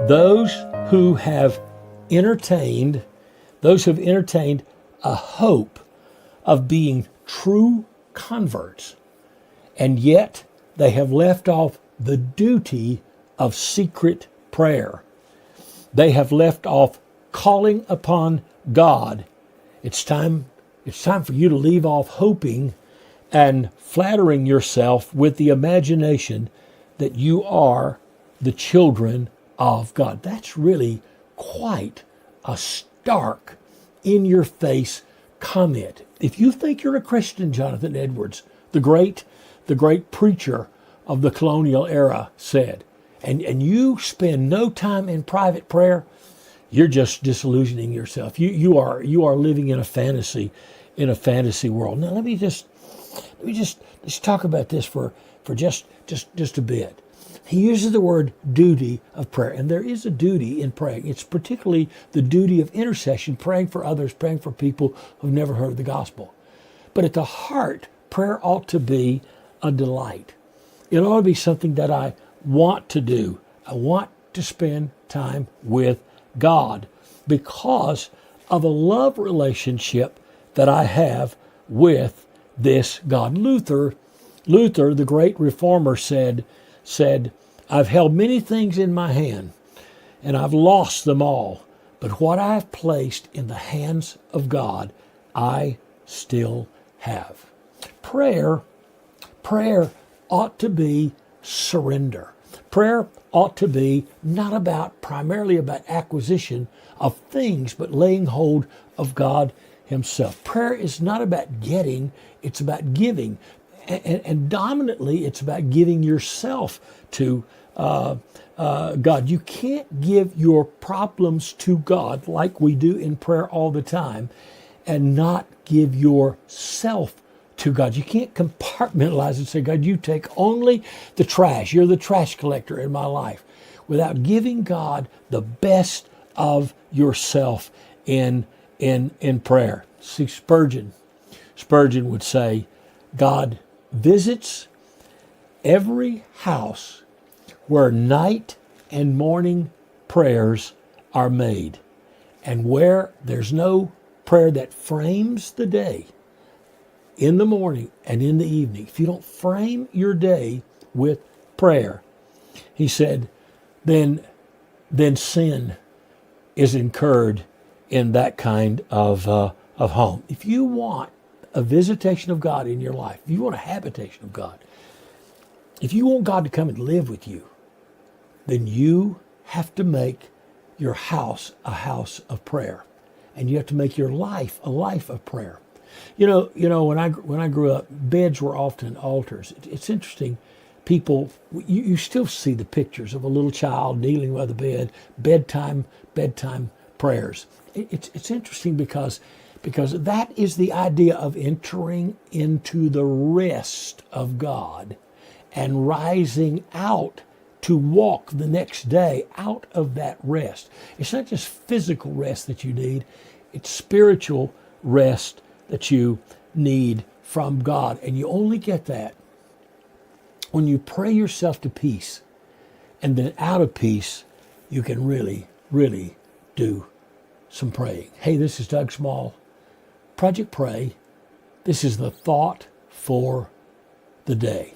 those who have entertained, those who have entertained a hope of being true converts, and yet they have left off the duty of secret prayer. They have left off calling upon God. It's time for you to leave off hoping and flattering yourself with the imagination that you are the children of God. That's really quite a stark, in-your-face comment. If you think you're a Christian, Jonathan Edwards, the great preacher of the colonial era, said, and you spend no time in private prayer, you're just disillusioning yourself. You are living in a fantasy world. Now let me just let's talk about this for just a bit. He uses the word duty of prayer, and there is a duty in praying. It's particularly the duty of intercession, praying for others, praying for people who've never heard of the gospel. But at the heart, prayer ought to be a delight. It ought to be something that I want to do. I want to spend time with God because of a love relationship that I have with this God. Luther, the great reformer, said, I've held many things in my hand, and I've lost them all. But what I've placed in the hands of God, I still have. Prayer ought to be surrender. Prayer ought to be not primarily about acquisition of things, but laying hold of God Himself. Prayer is not about getting, it's about giving. And dominantly, it's about giving yourself to God. You can't give your problems to God like we do in prayer all the time and not give yourself to God. You can't compartmentalize and say, God, you take only the trash. You're the trash collector in my life, without giving God the best of yourself in prayer. See, Spurgeon would say, God visits every house where night and morning prayers are made. And where there's no prayer that frames the day in the morning and in the evening, if you don't frame your day with prayer, he said, then sin is incurred in that kind of home. If you want a visitation of God in your life, if you want a habitation of God, if you want God to come and live with you, then you have to make your house a house of prayer, and you have to make your life a life of prayer. You know, when I grew up, beds were often altars. It's interesting. People, you still see the pictures of a little child kneeling by the bed, bedtime prayers. It's interesting because that is the idea of entering into the rest of God and rising out to walk the next day out of that rest. It's not just physical rest that you need, it's spiritual rest that you need from God. And you only get that when you pray yourself to peace, and then out of peace, you can really, really do some praying. Hey, this is Doug Small, Project Pray. This is the thought for the day.